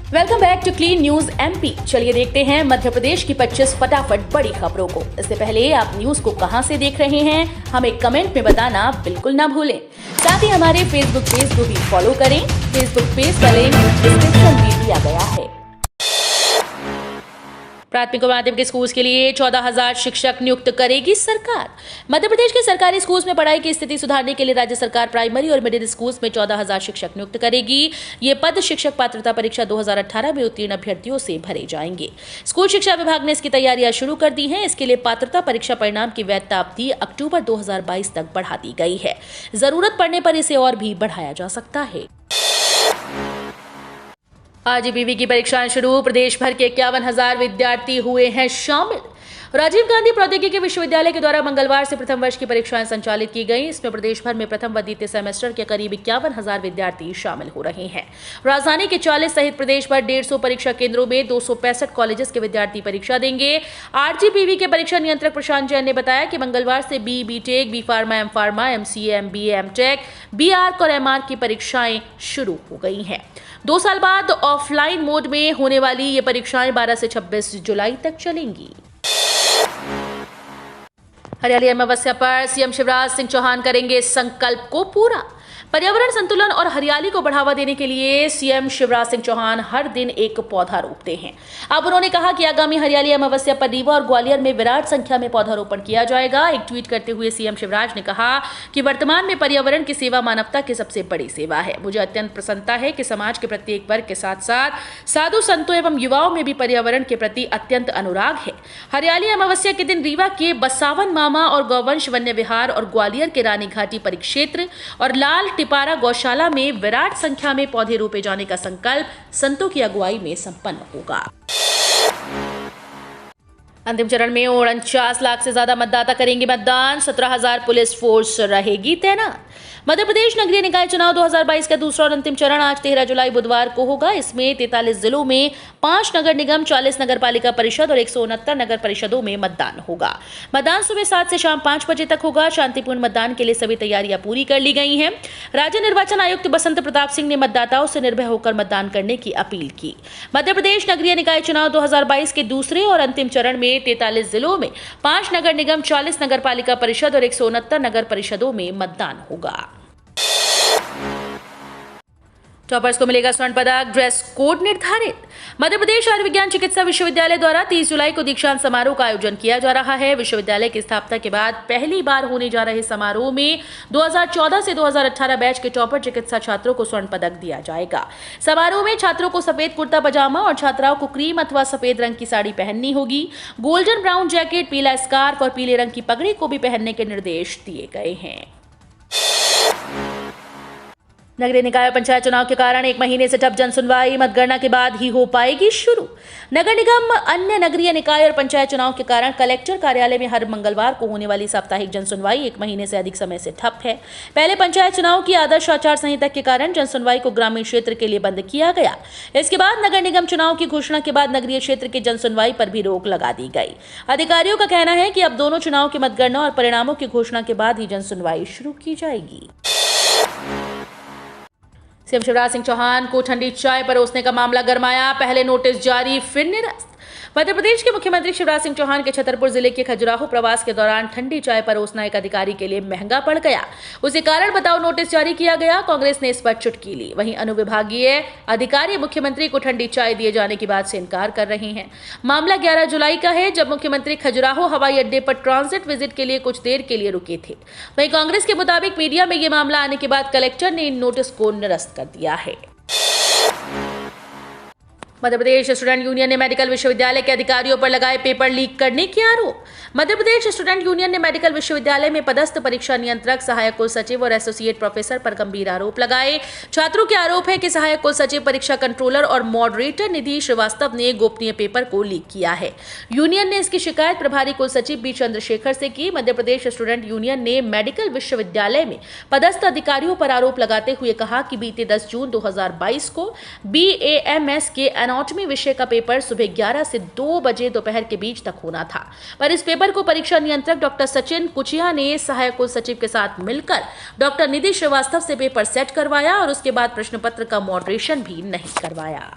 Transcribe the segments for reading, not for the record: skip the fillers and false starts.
Welcome back to clean news MP. चलिए देखते हैं मध्य प्रदेश की 25 फटाफट बड़ी खबरों को। इससे पहले आप न्यूज को कहां से देख रहे हैं, हमें कमेंट में बताना बिल्कुल ना भूलें। साथ ही हमारे फेसबुक पेज को भी फॉलो करें। फेसबुक पेज का लिंक डिस्क्रिप्शन में दिया गया है। प्राथमिक और माध्यमिक स्कूल के लिए 14,000 शिक्षक नियुक्त करेगी सरकार। मध्य प्रदेश के सरकारी स्कूल्स में पढ़ाई की स्थिति सुधारने के लिए राज्य सरकार प्राइमरी और मिडिल स्कूल्स में 14,000 शिक्षक नियुक्त करेगी। ये पद शिक्षक पात्रता परीक्षा 2018 में उत्तीर्ण अभ्यर्थियों से भरे जाएंगे। स्कूल शिक्षा विभाग ने इसकी तैयारियां शुरू कर दी हैं। इसके लिए पात्रता परीक्षा परिणाम की वैधता अवधि अक्टूबर 2022 तक बढ़ा दी गई है। जरूरत पड़ने पर इसे और भी बढ़ाया जा सकता है। आजीपीवी की परीक्षाएं शुरू। प्रदेश भर के 51,000 विद्यार्थी हुए हैं शामिल। राजीव गांधी प्रौद्योगिकी विश्वविद्यालय के द्वारा मंगलवार से प्रथम वर्ष की परीक्षाएं संचालित की गई। इसमें प्रदेश भर में प्रथम व द्वितीय सेमेस्टर के करीब 51,000 विद्यार्थी शामिल हो रहे हैं। राजधानी के 40 सहित प्रदेश भर 150 परीक्षा केंद्रों में 265 कॉलेजेस के विद्यार्थी परीक्षा देंगे। आरजीपीवी के परीक्षा नियंत्रक प्रशांत जैन ने बताया कि मंगलवार से B Tech, B pharma, M pharma, MCA, MBA, M Tech, B Arch और एमआर की परीक्षाएं शुरू हो गई हैं। 2 साल बाद ऑफलाइन मोड में होने वाली ये परीक्षाएं 12 से 26 जुलाई तक चलेंगी। हरियाली अमावस्या पर सीएम शिवराज सिंह चौहान करेंगे संकल्प को पूरा। पर्यावरण संतुलन और हरियाली को बढ़ावा देने के लिए सीएम शिवराज सिंह चौहान हर दिन एक पौधा रोपते हैं। अब उन्होंने कहा कि आगामी हरियाली अमावस्या पर रीवा और ग्वालियर में विराट संख्या में पौधारोपण किया जाएगा। एक ट्वीट करते हुए सीएम शिवराज ने कहा कि वर्तमान में पर्यावरण की सेवा मानवता की सबसे बड़ी सेवा है। मुझे अत्यंत प्रसन्नता है कि समाज के प्रत्येक वर्ग के साथ साथ साधु संतों एवं युवाओं में भी पर्यावरण के प्रति अत्यंत अनुराग है। हरियाली अमावस्या के दिन रीवा के बसावन मामा और गौवंश वन्य विहार और ग्वालियर के रानी घाटी परिक्षेत्र और लाल टिपारा गौशाला में विराट संख्या में पौधे रोपे जाने का संकल्प संतों की अगुवाई में संपन्न होगा। अंतिम चरण में 49 लाख से ज्यादा मतदाता करेंगे मतदान। 17,000 पुलिस फोर्स रहेगी तैनात। मध्य प्रदेश नगरीय निकाय चुनाव 2022 का दूसरा और अंतिम चरण आज 13 जुलाई बुधवार को होगा। इसमें 43 जिलों में 5 नगर निगम, 40 नगर पालिका परिषद और 169 नगर परिषदों में मतदान होगा। मतदान सुबह 7 से शाम 5 बजे तक होगा। शांतिपूर्ण मतदान के लिए सभी तैयारियां पूरी कर ली गई हैं। राज्य निर्वाचन आयुक्त बसंत प्रताप सिंह ने मतदाताओं से निर्भय होकर मतदान करने की अपील की। मध्य प्रदेश नगरीय निकाय चुनाव 2022 के दूसरे और अंतिम चरण में 43 जिलों में 5 नगर निगम, 40 नगर पालिका परिषद और 169 नगर परिषदों में मतदान होगा। टॉपर्स को मिलेगा स्वर्ण पदक, ड्रेस कोड निर्धारित। मध्य प्रदेश आयुर्विज्ञान चिकित्सा विश्वविद्यालय द्वारा 30 जुलाई को दीक्षांत समारोह का आयोजन किया जा रहा है। विश्वविद्यालय की स्थापना के बाद पहली बार होने जा रहे समारोह में 2014 से 2018 बैच के टॉपर चिकित्सा छात्रों को स्वर्ण पदक दिया जाएगा। समारोह में छात्रों को सफेद कुर्ता पजामा और छात्राओं को क्रीम अथवा सफेद रंग की साड़ी पहननी होगी। गोल्डन ब्राउन जैकेट, पीला स्कार्फ और पीले रंग की पगड़ी को भी पहनने के निर्देश दिए गए हैं। नगरीय निकाय और पंचायत चुनाव के कारण 1 महीने से ठप जन सुनवाई मतगणना के बाद ही हो पाएगी शुरू। नगर निगम, अन्य नगरीय निकाय और पंचायत चुनाव के कारण कलेक्टर कार्यालय में हर मंगलवार को होने वाली साप्ताहिक जन सुनवाई 1 महीने से अधिक समय से ठप है। पहले पंचायत चुनाव की आदर्श आचार संहिता के कारण जन सुनवाई को ग्रामीण क्षेत्र के लिए बंद किया गया। इसके बाद नगर निगम चुनाव की घोषणा के बाद नगरीय क्षेत्र की जन सुनवाई पर भी रोक लगा दी गई। अधिकारियों का कहना है कि अब दोनों चुनाव की मतगणना और परिणामों की घोषणा के बाद ही जन सुनवाई शुरू की जाएगी। सीएम शिवराज सिंह चौहान को ठंडी चाय परोसने का मामला गरमाया। पहले नोटिस जारी, फिर निरस्त। मध्य प्रदेश के मुख्यमंत्री शिवराज सिंह चौहान के छतरपुर जिले के खजुराहो प्रवास के दौरान ठंडी चाय परोसना एक अधिकारी के लिए महंगा पड़ गया। उसे कारण बताओ नोटिस जारी किया गया। कांग्रेस ने इस पर चुटकी ली। वहीं अनुविभागीय अधिकारी मुख्यमंत्री को ठंडी चाय दिए जाने की बात से इनकार कर रहे हैं। मामला 11 जुलाई का है, जब मुख्यमंत्री खजुराहो हवाई अड्डे पर ट्रांजिट विजिट के लिए कुछ देर के लिए रुके थे। वहीं कांग्रेस के मुताबिक मीडिया में यह मामला आने के बाद कलेक्टर ने इन नोटिस को निरस्त कर दिया है। मध्य प्रदेश स्टूडेंट यूनियन ने मेडिकल विश्वविद्यालय के अधिकारियों पर लगाए पेपर लीक करने के आरोप। मध्य प्रदेश स्टूडेंट यूनियन ने मेडिकल विश्वविद्यालय में पदस्थ परीक्षा नियंत्रक, सहायक कुल सचिव और एसोसिएट प्रोफेसर पर गंभीर आरोप लगाए। छात्रों के आरोप है कि सहायक कुल सचिव, परीक्षा कंट्रोलर और मॉडरेटर निधि श्रीवास्तव ने गोपनीय पेपर को लीक किया है। यूनियन ने इसकी शिकायत प्रभारी कुल सचिव बी चंद्रशेखर से की। मध्य प्रदेश स्टूडेंट यूनियन ने मेडिकल विश्वविद्यालय में पदस्थ अधिकारियों पर आरोप लगाते हुए कहा कि बीते 10 जून 2022 को BAMS के एनाटॉमी विषय का पेपर सुबह 11 से 2 बजे दोपहर के बीच तक होना था, पर इस पेपर को परीक्षा नियंत्रक डॉक्टर सचिन कुचिया ने सहायक कुल सचिव के साथ मिलकर डॉक्टर निधि श्रीवास्तव से पेपर सेट करवाया और उसके बाद प्रश्न पत्र का मॉडरेशन भी नहीं करवाया।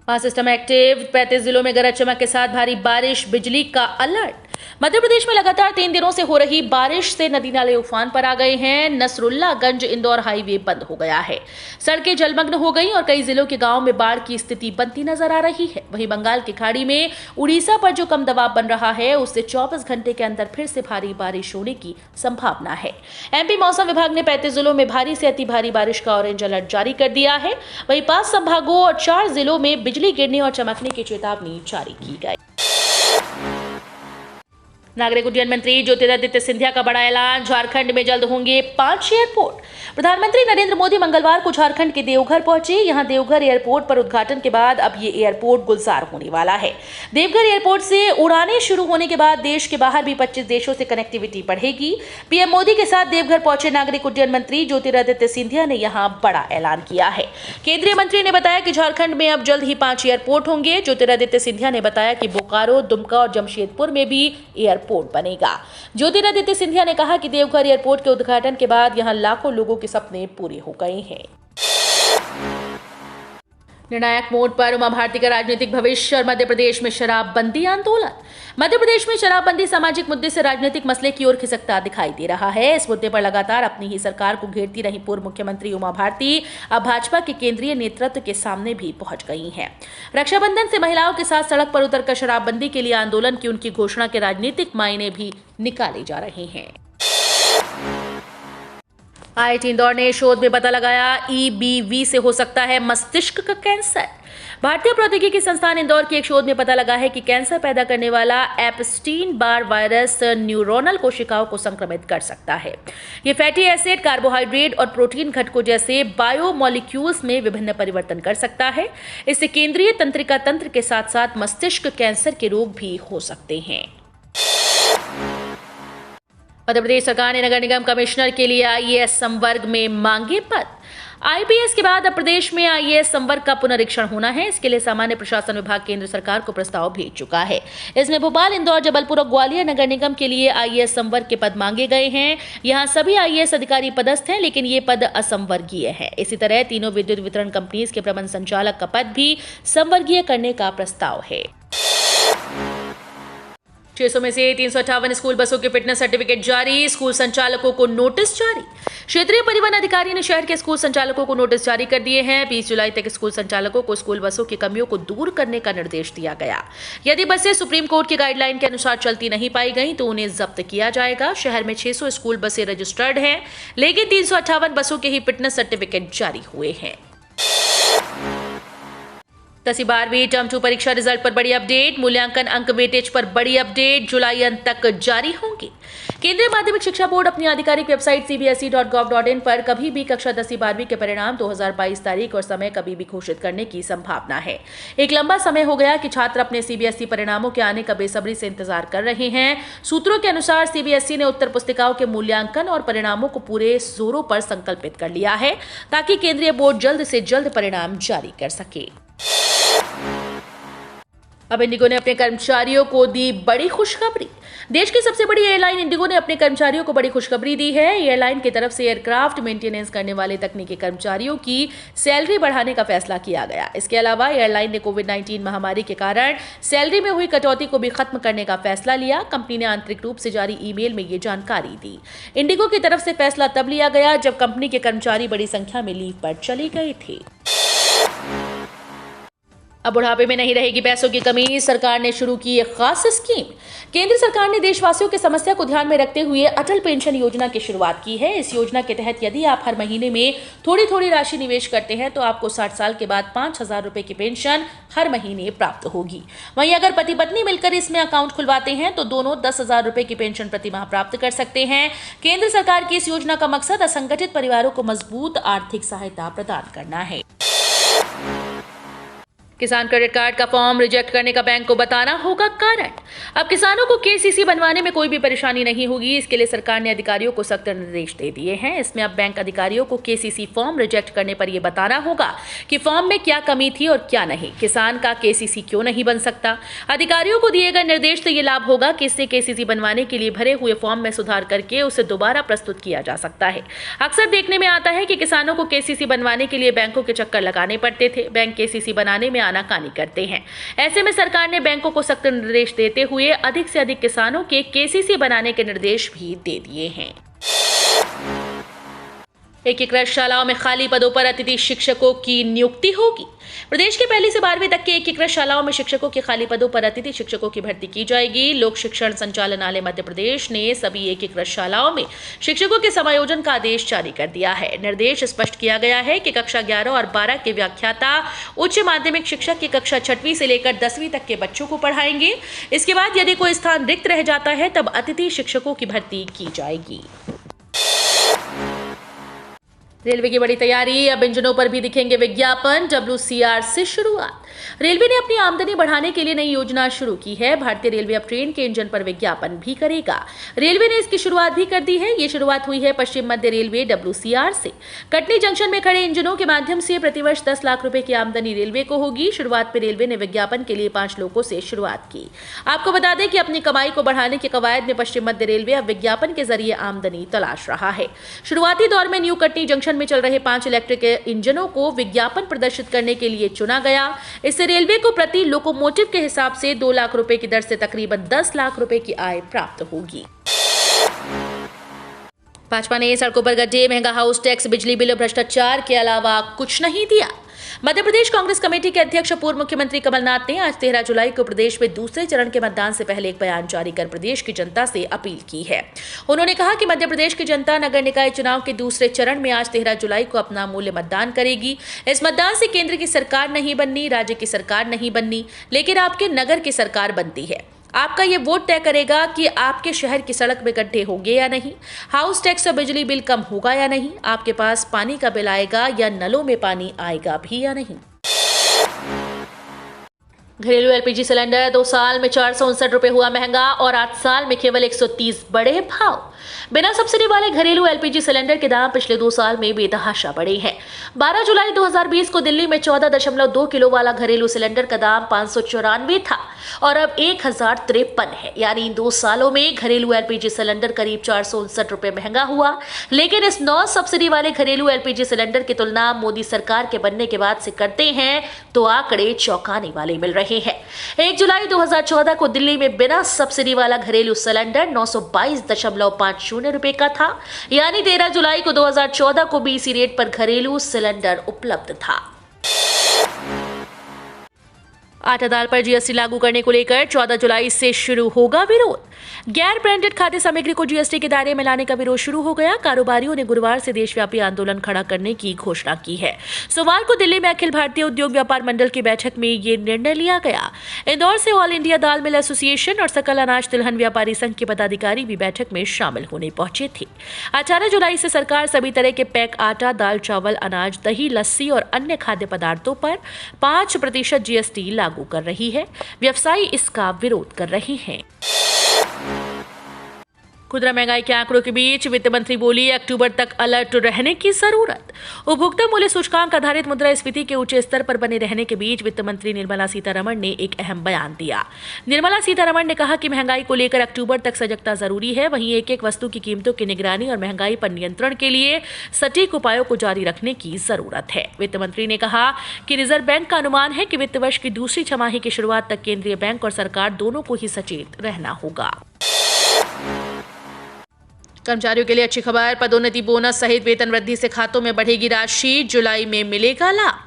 सिस्टम एक्टिव, 35 जिलों में गरज चमक के साथ भारी बारिश, बिजली का अलर्ट। मध्य प्रदेश में लगातार 3 दिनों से हो रही बारिश से नदी नाले उफान पर आ गए हैं। नसरुल्लागंज इंदौर हाईवे बंद हो गया है, सड़कें जलमग्न हो गई और कई जिलों के गांवों में बाढ़ की स्थिति बनती नजर आ रही है। वहीं बंगाल की खाड़ी में उड़ीसा पर जो कम दबाव बन रहा है, उससे 24 घंटे के अंदर फिर से भारी बारिश होने की संभावना है। एमपी मौसम विभाग ने 35 जिलों में भारी से अति भारी बारिश का ऑरेंज अलर्ट जारी कर दिया है। वहीं 5 संभागों और 4 जिलों में बिजली गिरने और चमकने की चेतावनी जारी की गई। नागरिक उड्डयन मंत्री ज्योतिरादित्य सिंधिया का बड़ा ऐलान, झारखंड में जल्द होंगे 5 एयरपोर्ट। प्रधानमंत्री नरेंद्र मोदी मंगलवार को झारखंड के देवघर पहुंचे। यहां देवघर एयरपोर्ट पर उद्घाटन के बाद अब ये एयरपोर्ट गुलजार होने वाला है। देवघर एयरपोर्ट से उड़ानें शुरू होने के बाद देश के बाहर भी 25 देशों से कनेक्टिविटी बढ़ेगी। पीएम मोदी के साथ देवघर पहुंचे नागरिक उड्डयन मंत्री ज्योतिरादित्य सिंधिया ने यहां बड़ा ऐलान किया है। केंद्रीय मंत्री ने बताया कि झारखंड में अब जल्द ही 5 एयरपोर्ट होंगे। ज्योतिरादित्य सिंधिया ने बताया कि बोकारो, दुमका और जमशेदपुर में भी एयरपोर्ट बनेगा। ज्योतिरादित्य सिंधिया ने कहा कि देवघर एयरपोर्ट के उद्घाटन के बाद यहां लाखों लोगों के सपने पूरे हो गए हैं। निर्णायक मोड़ पर उमा भारती का राजनीतिक भविष्य और मध्य प्रदेश में शराबबंदी आंदोलन। मध्य प्रदेश में शराबबंदी सामाजिक मुद्दे से राजनीतिक मसले की ओर खिसकता दिखाई दे रहा है। इस मुद्दे पर लगातार अपनी ही सरकार को घेरती रही पूर्व मुख्यमंत्री उमा भारती अब भाजपा के केंद्रीय नेतृत्व के सामने भी पहुंच गई हैं। रक्षाबंधन से महिलाओं के साथ सड़क पर उतरकर शराबबंदी के लिए आंदोलन की उनकी घोषणा के राजनीतिक मायने भी निकाले जा रहे हैं। आईआईटी इंदौर ने शोध में पता लगाया, ईबीवी से हो सकता है मस्तिष्क का कैंसर। भारतीय प्रौद्योगिकी संस्थान इंदौर के एक शोध में पता लगा है कि कैंसर पैदा करने वाला एप्स्टीन बार वायरस न्यूरोनल कोशिकाओं को संक्रमित कर सकता है। ये फैटी एसिड, कार्बोहाइड्रेट और प्रोटीन घटकों जैसे बायोमोलिक्यूल्स में विभिन्न परिवर्तन कर सकता है। इससे केंद्रीय तंत्रिका तंत्र के साथ साथ मस्तिष्क कैंसर के रोग भी हो सकते हैं। मध्य प्रदेश सरकार ने नगर निगम कमिश्नर के लिए आईएएस संवर्ग में मांगे पद। आईपीएस के बाद अब प्रदेश में आईएएस संवर्ग का पुनरीक्षण होना है। इसके लिए सामान्य प्रशासन विभाग केंद्र सरकार को प्रस्ताव भेज चुका है। इसमें भोपाल, इंदौर, जबलपुर और ग्वालियर नगर निगम के लिए आईएएस संवर्ग के पद मांगे गए हैं। यहां सभी आईएएस अधिकारी पदस्थ हैं, लेकिन ये पद असंवर्गीय है। इसी तरह तीनों विद्युत वितरण कंपनीज के प्रबंध संचालक का पद भी संवर्गीय करने का प्रस्ताव है। 600 में से 358 स्कूल बसों के फिटनेस सर्टिफिकेट जारी, स्कूल संचालकों को नोटिस जारी। क्षेत्रीय परिवहन अधिकारी ने शहर के स्कूल संचालकों को नोटिस जारी कर दिए हैं। 20 जुलाई तक स्कूल संचालकों को स्कूल बसों की कमियों को दूर करने का निर्देश दिया गया। यदि बसें सुप्रीम कोर्ट की गाइडलाइन के अनुसार चलती नहीं पाई गई तो उन्हें जब्त किया जाएगा। शहर में 600 स्कूल बसें रजिस्टर्ड हैं, लेकिन 358 बसों के ही फिटनेस सर्टिफिकेट जारी हुए हैं। 10वीं 12वीं टर्म 2 परीक्षा रिजल्ट पर बड़ी अपडेट। मूल्यांकन अंक वेटेज पर बड़ी अपडेट जुलाई अंत तक जारी होंगे। केंद्रीय माध्यमिक शिक्षा बोर्ड अपनी आधिकारिक वेबसाइट cbse.gov.in पर कभी भी कक्षा 10वीं 12वीं के परिणाम 2022 तारीख और समय कभी भी घोषित करने की संभावना है। एक लंबा समय हो गया कि छात्र अपने सीबीएसई परिणामों के आने का बेसब्री से इंतजार कर रहे हैं। सूत्रों के अनुसार सीबीएसई ने उत्तर पुस्तिकाओं के मूल्यांकन और परिणामों को पूरे जोरों पर संकल्पित कर लिया है, ताकि केंद्रीय बोर्ड जल्द से जल्द परिणाम जारी कर सके। अब इंडिगो ने अपने कर्मचारियों को दी बड़ी खुशखबरी। देश की सबसे बड़ी एयरलाइन इंडिगो ने अपने कर्मचारियों को बड़ी खुशखबरी दी है। एयरलाइन की तरफ से एयरक्राफ्ट मेंटेनेंस करने वाले तकनीकी कर्मचारियों की सैलरी बढ़ाने का फैसला किया गया। इसके अलावा एयरलाइन ने कोविड-19 महामारी के कारण सैलरी में हुई कटौती को भी खत्म करने का फैसला लिया। कंपनी ने आंतरिक रूप से जारी ईमेल में ये जानकारी दी। इंडिगो की तरफ से फैसला तब लिया गया जब कंपनी के कर्मचारी बड़ी संख्या में लीव पर चले गए थे। अब बुढ़ापे में नहीं रहेगी पैसों की कमी, सरकार ने शुरू की एक खास स्कीम। केंद्र सरकार ने देशवासियों की समस्या को ध्यान में रखते हुए अटल पेंशन योजना की शुरुआत की है। इस योजना के तहत यदि आप हर महीने में थोड़ी थोड़ी राशि निवेश करते हैं तो आपको 60 साल के बाद 5,000 रुपए की पेंशन हर महीने प्राप्त होगी। वहीं अगर पति पत्नी मिलकर इसमें अकाउंट खुलवाते हैं तो दोनों 10,000 रुपए की पेंशन प्रति माह प्राप्त कर सकते हैं। केंद्र सरकार की इस योजना का मकसद असंगठित परिवारों को मजबूत आर्थिक सहायता प्रदान करना है। किसान क्रेडिट कार्ड का फॉर्म रिजेक्ट करने का बैंक को बताना होगा कारण। अब किसानों को केसीसी बनवाने में कोई भी परेशानी नहीं होगी। इसके लिए सरकार ने अधिकारियों को सख्त निर्देश दे दिए हैं। इसमें अब बैंक अधिकारियों को केसीसी फॉर्म रिजेक्ट करने पर यह बताना होगा कि फॉर्म में क्या कमी थी और क्या नहीं। किसान का केसीसी क्यों नहीं बन सकता। अधिकारियों को दिए गए निर्देश से यह लाभ होगा कि इससे केसीसी बनवाने के लिए भरे हुए फॉर्म में सुधार करके उसे दोबारा प्रस्तुत किया जा सकता है। अक्सर देखने में आता है कि किसानों को केसीसी बनवाने के लिए बैंकों के चक्कर लगाने पड़ते थे। बैंक केसीसी बनाने में आनाकानी करते हैं। ऐसे में सरकार ने बैंकों को सख्त निर्देश देते हुए अधिक से अधिक किसानों के केसीसी बनाने के निर्देश भी दे दिए हैं। एकीकृत शालाओं में खाली पदों पर अतिथि शिक्षकों की नियुक्ति होगी। प्रदेश के 1 से 12वीं तक के एकीकृत शालाओं में शिक्षकों के खाली पदों पर अतिथि शिक्षकों की भर्ती की जाएगी। लोक शिक्षण संचालनालय मध्य प्रदेश ने सभी एकीकृत शालाओं में शिक्षकों के समायोजन का आदेश जारी कर दिया है। निर्देश स्पष्ट किया गया है कि कक्षा 11 और 12 के व्याख्याता उच्च माध्यमिक शिक्षक की कक्षा 6वीं से लेकर 10वीं तक के बच्चों को पढ़ाएंगे। इसके बाद यदि कोई स्थान रिक्त रह जाता है तब अतिथि शिक्षकों की भर्ती की जाएगी। रेलवे की बड़ी तैयारी, अब इंजनों पर भी दिखेंगे विज्ञापन। WCR से शुरुआत। रेलवे ने अपनी आमदनी बढ़ाने के लिए नई योजना शुरू की है। भारतीय रेलवे अब ट्रेन के इंजन पर विज्ञापन भी करेगा। रेलवे ने इसकी शुरुआत भी कर दी है। ये शुरुआत हुई है पश्चिम मध्य रेलवे WCR से। कटनी जंक्शन में खड़े इंजनों के माध्यम से प्रतिवर्ष 10 लाख रुपए की आमदनी रेलवे को होगी। शुरुआत में रेलवे ने विज्ञापन के लिए 5 लोगों से शुरुआत की। आपको बता दें कि अपनी कमाई को बढ़ाने के कवायद में पश्चिम मध्य रेलवे अब विज्ञापन के जरिए आमदनी तलाश रहा है। शुरुआती दौर में न्यू कटनी जंक्शन में चल रहे 5 इलेक्ट्रिक इंजनों को विज्ञापन प्रदर्शित करने के लिए चुना गया। इससे रेलवे को प्रति लोकोमोटिव के हिसाब से 2 लाख रुपए की दर से तकरीबन 10 लाख रुपए की आय प्राप्त होगी। भाजपा ने सड़कों पर गड्ढे, महंगा हाउस टैक्स, बिजली बिल और भ्रष्टाचार के अलावा कुछ नहीं दिया। मध्य प्रदेश कांग्रेस कमेटी के अध्यक्ष पूर्व मुख्यमंत्री कमलनाथ ने आज 13 जुलाई को प्रदेश में दूसरे चरण के मतदान से पहले एक बयान जारी कर प्रदेश की जनता से अपील की है। उन्होंने कहा कि मध्य प्रदेश की जनता नगर निकाय चुनाव के दूसरे चरण में आज 13 जुलाई को अपना मूल्य मतदान करेगी। इस मतदान से केंद्र की सरकार नहीं बननी, राज्य की सरकार नहीं बननी, लेकिन आपके नगर की सरकार बनती है। आपका ये वोट तय करेगा कि आपके शहर की सड़क में गड्ढे होंगे या नहीं, हाउस टैक्स और बिजली बिल कम होगा या नहीं, आपके पास पानी का बिल आएगा या नलों में पानी आएगा भी या नहीं। घरेलू LPG सिलेंडर 2 साल में 459 रुपए हुआ महंगा और 8 साल में केवल 130 बढ़े भाव। बिना सब्सिडी वाले घरेलू LPG सिलेंडर के दाम पिछले 2 साल में बेतहाशा बढ़े हैं। 12 जुलाई 2020 को दिल्ली में 14.2 किलो वाला घरेलू सिलेंडर का दाम 594 था और अब 1053 है। यानी इन 2 सालों में घरेलू LPG सिलेंडर करीब 459 रुपए महंगा हुआ। लेकिन इस 9 सब्सिडी वाले घरेलू LPG सिलेंडर की तुलना मोदी सरकार के बनने के बाद से करते हैं तो आंकड़े चौंकाने वाले मिल रहे हैं। 1 जुलाई 2014 को दिल्ली में बिना सब्सिडी वाला घरेलू सिलेंडर 922.50 रुपए का था। यानी 13 जुलाई को 2014 को भी इसी रेट पर घरेलू सिलेंडर उपलब्ध था। आटा दाल पर GST लागू करने को लेकर 14 जुलाई से शुरू होगा विरोध। गैर ब्रांडेड खाद्य सामग्री को GST के दायरे में लाने का विरोध शुरू हो गया। कारोबारियों ने गुरुवार से देशव्यापी आंदोलन खड़ा करने की घोषणा की है। सोमवार को दिल्ली में अखिल भारतीय उद्योग व्यापार मंडल की बैठक में ये निर्णय लिया गया। इंदौर से ऑल इंडिया दाल मिल एसोसिएशन और सकल अनाज तिलहन व्यापारी संघ के पदाधिकारी भी बैठक में शामिल होने पहुंचे थे। 18 जुलाई से सरकार सभी तरह के पैक आटा, दाल, चावल, अनाज, दही, लस्सी और अन्य खाद्य पदार्थों पर 5% GST लागू कर रही है। व्यवसायी इसका विरोध कर रहे हैं। खुदरा महंगाई के आंकड़ों के बीच वित्त मंत्री बोली, अक्टूबर तक अलर्ट रहने की जरूरत। उपभोक्ता मूल्य सूचकांक आधारित मुद्रास्फीति के ऊंचे स्तर पर बने रहने के बीच वित्त मंत्री निर्मला सीतारमण ने एक अहम बयान दिया। निर्मला सीतारमण ने कहा कि महंगाई को लेकर अक्टूबर तक सजगता जरूरी है। वहीं एक वस्तु की कीमतों की निगरानी और महंगाई पर नियंत्रण के लिए सटीक उपायों को जारी रखने की जरूरत है। वित्त मंत्री ने कहा कि रिजर्व बैंक का अनुमान है कि वित्त वर्ष की दूसरी छमाही की शुरुआत तक केंद्रीय बैंक और सरकार दोनों को ही सचेत रहना होगा। कर्मचारियों के लिए अच्छी खबर, पदोन्नति, बोनस सहित वेतन वृद्धि से खातों में बढ़ेगी राशि। जुलाई में मिलेगा लाभ।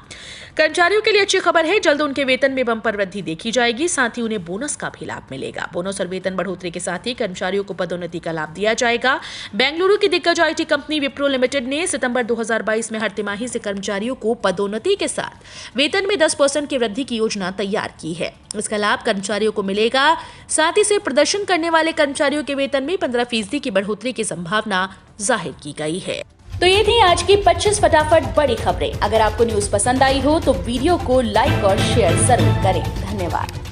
कर्मचारियों के लिए अच्छी खबर है, जल्द उनके वेतन में बम्पर वृद्धि देखी जाएगी। साथ ही उन्हें बोनस का भी लाभ मिलेगा। बोनस और वेतन बढ़ोतरी के साथ ही कर्मचारियों को पदोन्नति का लाभ दिया जाएगा। बेंगलुरु की दिग्गज IT कंपनी विप्रो लिमिटेड ने सितंबर 2022 में हर तिमाही से कर्मचारियों को पदोन्नति के साथ वेतन में 10% की वृद्धि की योजना तैयार की है। इसका लाभ कर्मचारियों को मिलेगा। साथ ही से प्रदर्शन करने वाले कर्मचारियों के वेतन में 15% की बढ़ोतरी की संभावना जाहिर की गई है। तो ये थी आज की 25 फटाफट बड़ी खबरें। अगर आपको न्यूज़ पसंद आई हो तो वीडियो को लाइक और शेयर जरूर करें। धन्यवाद।